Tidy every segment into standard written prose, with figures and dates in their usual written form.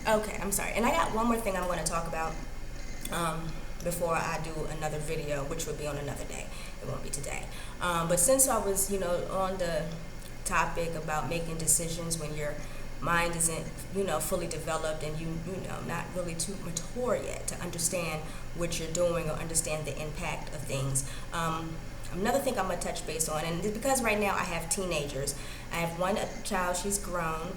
Okay, I'm sorry. And I got one more thing I'm going to talk about before I do another video, which will be on another day. It won't be today. But since I was, on the topic about making decisions when your mind isn't, fully developed and not really too mature yet to understand what you're doing or understand the impact of things. Another thing I'm going to touch base on, and because right now I have teenagers. I have one child, she's grown.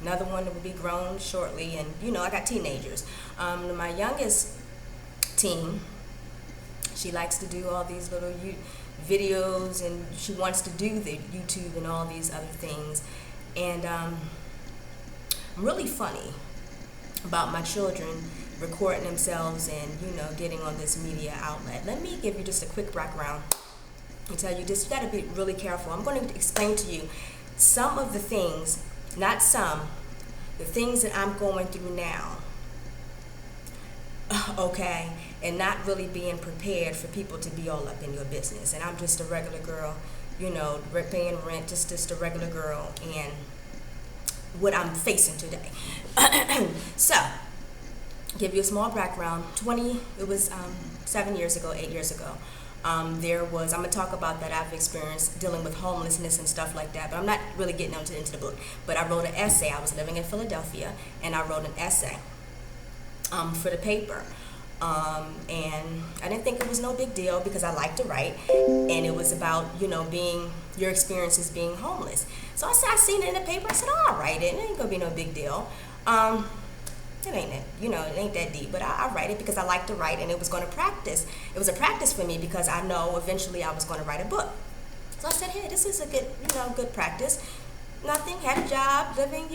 Another one will be grown shortly, and I got teenagers. My youngest teen, she likes to do all these little videos, and she wants to do the YouTube and all these other things. And I'm really funny about my children recording themselves and getting on this media outlet. Let me give you just a quick background and tell you this. You got to be really careful. I'm going to explain to you some of the things, not some, the things that I'm going through now. Okay, and not really being prepared for people to be all up in your business. And I'm just a regular girl, paying rent, just a regular girl, and what I'm facing today. So, give you a small background. It was 7 years ago, 8 years ago. I'm going to talk about that I've experienced dealing with homelessness and stuff like that, but I'm not really getting into the book. But I wrote an essay. I was living in Philadelphia, and I wrote an essay for the paper. And I didn't think it was no big deal because I like to write, and it was about, your experiences being homeless. So I seen it in the paper. I said, oh, I'll write it. It ain't going to be no big deal. It ain't that deep, but I write it because I like to write, and it was going to practice. It was a practice for me because I know eventually I was going to write a book. So I said, hey, this is a good practice. Nothing, had a job, living,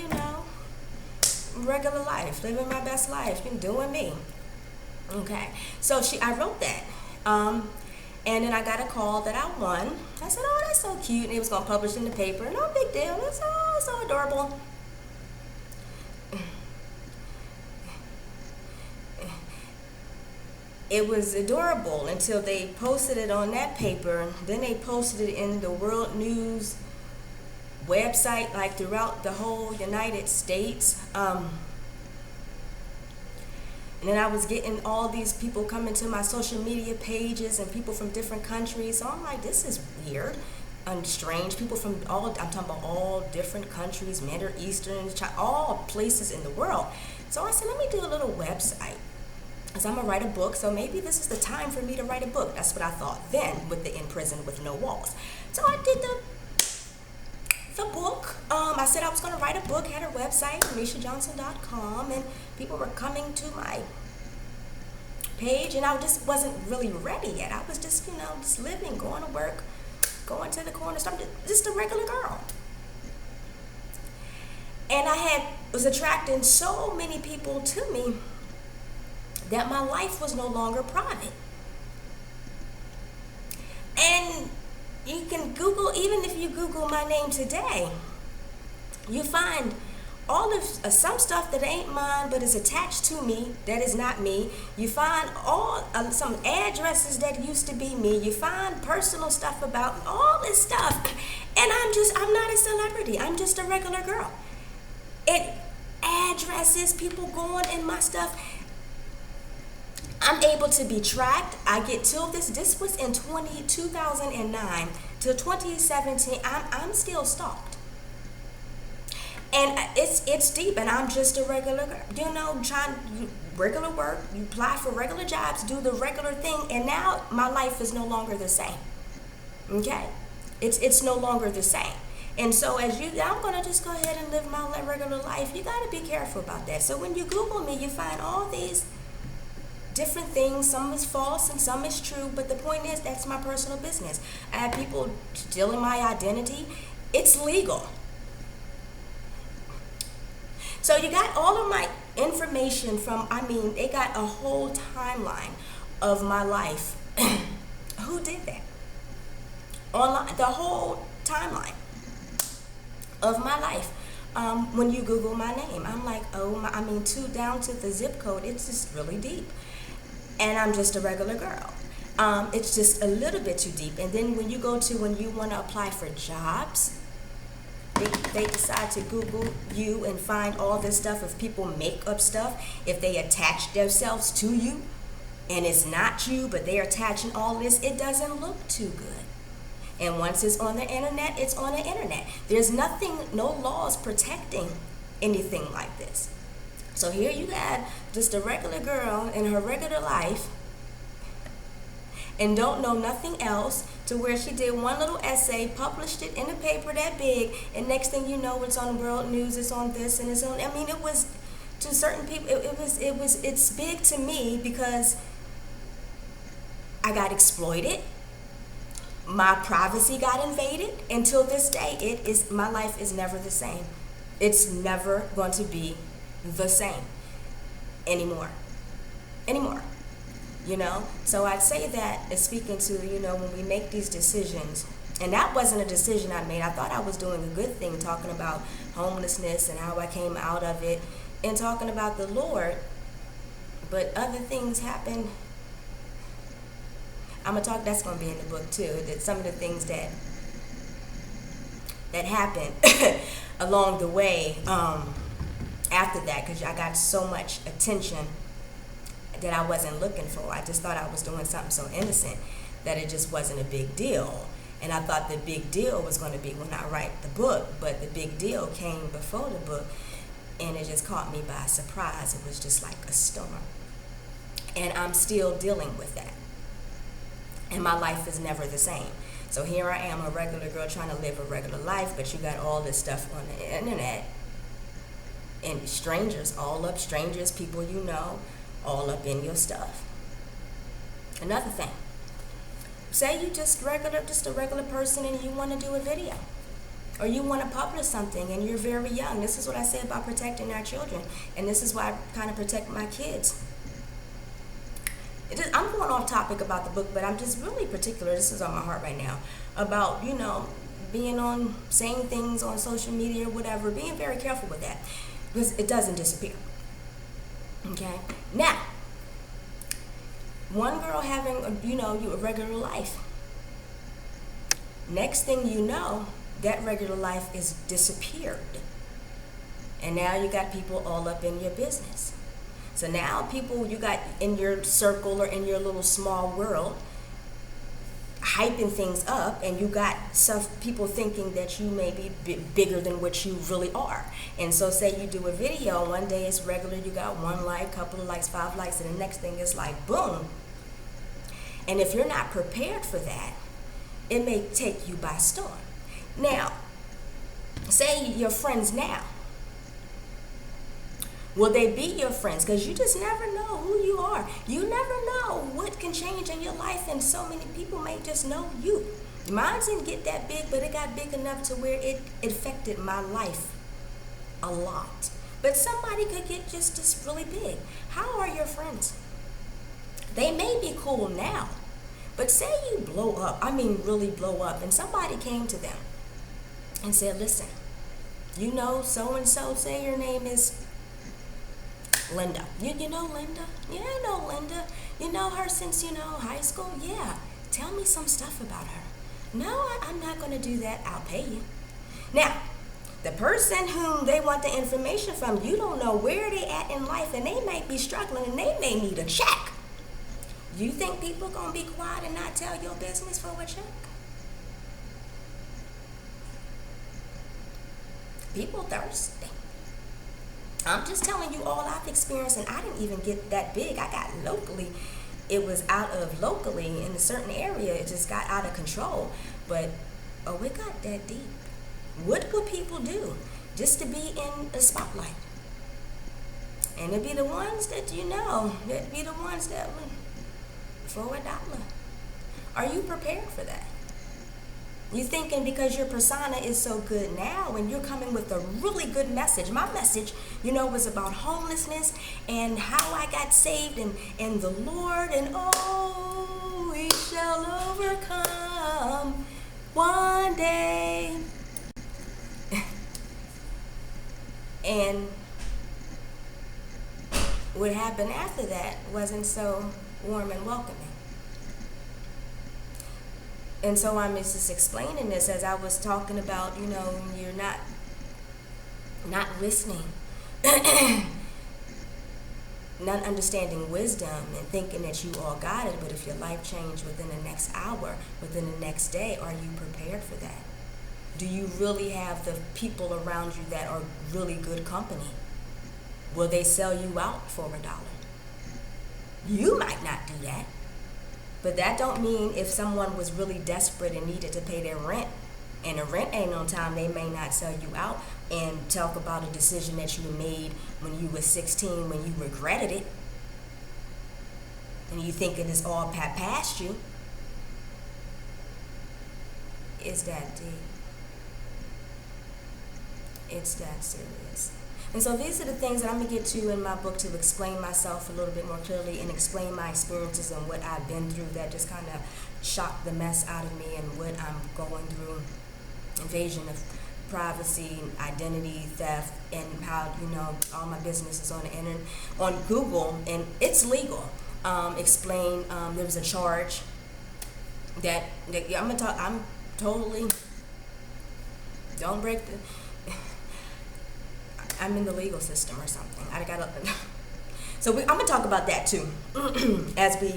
regular life, living my best life, doing me. Okay, so I wrote that, and then I got a call that I won. I said, oh, that's so cute, and it was going to publish in the paper. No big deal. It's so adorable. It was adorable until they posted it on that paper. Then they posted it in the World News website, like throughout the whole United States. And then I was getting all these people coming to my social media pages and people from different countries. So I'm like, this is weird and strange. People from I'm talking about all different countries, Middle Eastern, all places in the world. So I said, let me do a little website. Because I'm going to write a book, so maybe this is the time for me to write a book. That's what I thought then with the In Prison with No Walls. So I did the book. I said I was going to write a book, had a website, MishaJohnson.com, and people were coming to my page, and I just wasn't really ready yet. I was just, just living, going to work, going to the corner store, just a regular girl. And I was attracting so many people to me that my life was no longer private. And you can Google, even if you Google my name today, you find all of some stuff that ain't mine but is attached to me that is not me. You find some addresses that used to be me. You find personal stuff about all this stuff, and I'm not a celebrity. I'm just a regular girl. Addresses, people going in my stuff. I'm able to be tracked. I get till this was in 2009 till 2017. I'm still stalked, and it's deep. And I'm just a regular girl, trying regular work. You apply for regular jobs, do the regular thing, and now my life is no longer the same. Okay, it's no longer the same. And so I'm gonna just go ahead and live my regular life. You gotta be careful about that. So when you Google me, you find all these different things. Some is false and some is true, but the point is that's my personal business. I have people stealing my identity. It's legal. So you got all of my information they got a whole timeline of my life. Who did that? Online, the whole timeline of my life. When you Google my name, I'm like, down to the zip code, it's just really deep. And I'm just a regular girl. It's just a little bit too deep. And then when you want to apply for jobs, they decide to Google you and find all this stuff, if people make up stuff, if they attach themselves to you, and it's not you, but they're attaching all this, it doesn't look too good. And once it's on the internet, it's on the internet. There's nothing, no laws protecting anything like this. So here you had just a regular girl in her regular life and don't know nothing else, to where she did one little essay, published it in a paper that big, and next thing you know, it's on world news, it's on this, and it's on, I mean, it was, to certain people, it's big to me because I got exploited. My privacy got invaded. Until this day, my life is never the same. It's never going to be the same anymore. You know, so I'd say that is speaking to, you know, when we make these decisions, and that wasn't a decision I made. I thought I was doing a good thing, talking about homelessness and how I came out of it and talking about the Lord, but other things happened. I'm gonna talk, that's gonna be in the book too, that some of the things that happened along the way after that, because I got so much attention that I wasn't looking for. I just thought I was doing something so innocent that it just wasn't a big deal. And I thought the big deal was going to be when I write the book, but the big deal came before the book, and it just caught me by surprise. It was just like a storm. And I'm still dealing with that. And my life is never the same. So here I am, a regular girl trying to live a regular life, but you got all this stuff on the internet, and strangers, people you know, all up in your stuff. Another thing, say you just a regular person and you want to do a video, or you want to publish something and you're very young. This is what I say about protecting our children, and this is why I kind of protect my kids. I'm going off topic about the book, but I'm just really particular, this is on my heart right now, about, you know, saying things on social media or whatever, being very careful with that, because it doesn't disappear. Okay. Now, one girl having a regular life. Next thing you know, that regular life is disappeared, and now you got people all up in your business. So now people you got in your circle or in your little small world hyping things up, and you got some people thinking that you may be bigger than what you really are. And so say you do a video, one day it's regular, you got 1 like, couple of likes, 5 likes, and the next thing is like boom. And if you're not prepared for that, it may take you by storm. Now, say you're friends now. Will they be your friends? Because you just never know who you are. You never know what can change in your life, and so many people may just know you. Mine didn't get that big, but it got big enough to where it affected my life a lot. But somebody could get just this really big. How are your friends? They may be cool now, but say you blow up, really blow up, and somebody came to them and said, listen, you know so-and-so, say your name is Linda. You know Linda? Yeah, I know Linda. You know her since, high school? Yeah. Tell me some stuff about her. No, I'm not going to do that. I'll pay you. Now, the person whom they want the information from, you don't know where they at in life, and they might be struggling, and they may need a check. You think people are going to be quiet and not tell your business for a check? People thirsty. I'm just telling you all I've experienced, and I didn't even get that big. I got locally. It was locally in a certain area. It just got out of control. But, it got that deep. What would people do just to be in the spotlight? And it'd be the ones that it'd be the ones that would throw $1. Are you prepared for that? You thinking because your persona is so good now and you're coming with a really good message. My message, was about homelessness and how I got saved and the Lord, and we shall overcome one day. And what happened after that wasn't so warm and welcoming. And so I'm just explaining this as I was talking about, you're not not listening, not understanding wisdom and thinking that you all got it, but if your life changed within the next hour, within the next day, are you prepared for that? Do you really have the people around you that are really good company? Will they sell you out for $1? You might not do that. But that don't mean if someone was really desperate and needed to pay their rent and the rent ain't on time, they may not sell you out and talk about a decision that you made when you were 16 when you regretted it and you thinking it's all past you. It's that deep. It's that serious. And so these are the things that I'm going to get to in my book to explain myself a little bit more clearly and explain my experiences and what I've been through that just kind of shocked the mess out of me and what I'm going through. Invasion of privacy, identity theft, and how, all my business is on the internet, on Google, and it's legal. Explain, there was a charge that I'm totally, don't break the, I'm in the legal system or something. So I'm gonna talk about that too as we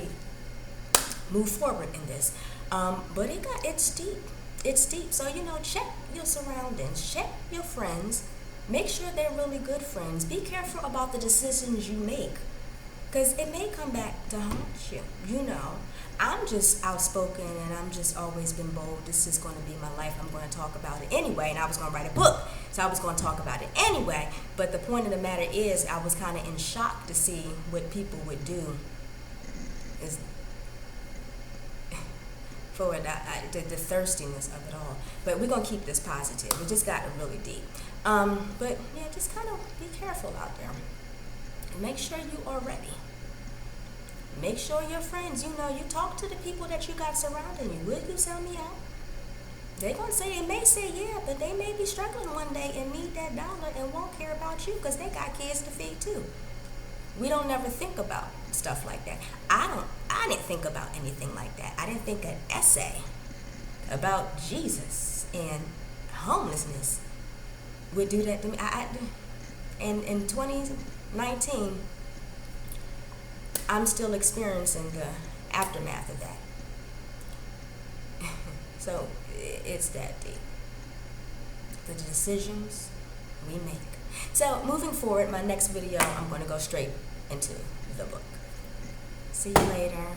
move forward in this. But it's deep. It's deep. So check your surroundings, check your friends, make sure they're really good friends. Be careful about the decisions you make, because it may come back to haunt you. I'm just outspoken and I'm just always been bold. This is going to be my life. I'm going to talk about it anyway, and I was going to write a book, so I was going to talk about it anyway. But the point of the matter is, I was kind of in shock to see what people would do is for the thirstiness of it all. But we're going to keep this positive. We just got really deep. But yeah, just kind of be careful out there. And make sure you are ready. Make sure your friends, you talk to the people that you got surrounding you. Will you sell me out? They may say yeah, but they may be struggling one day and need that dollar and won't care about you because they got kids to feed too. We don't never think about stuff like that. I didn't think about anything like that. I didn't think an essay about Jesus and homelessness would do that to me. And in 2019, I'm still experiencing the aftermath of that. So it's that deep. The decisions we make. So moving forward, my next video, I'm going to go straight into the book. See you later.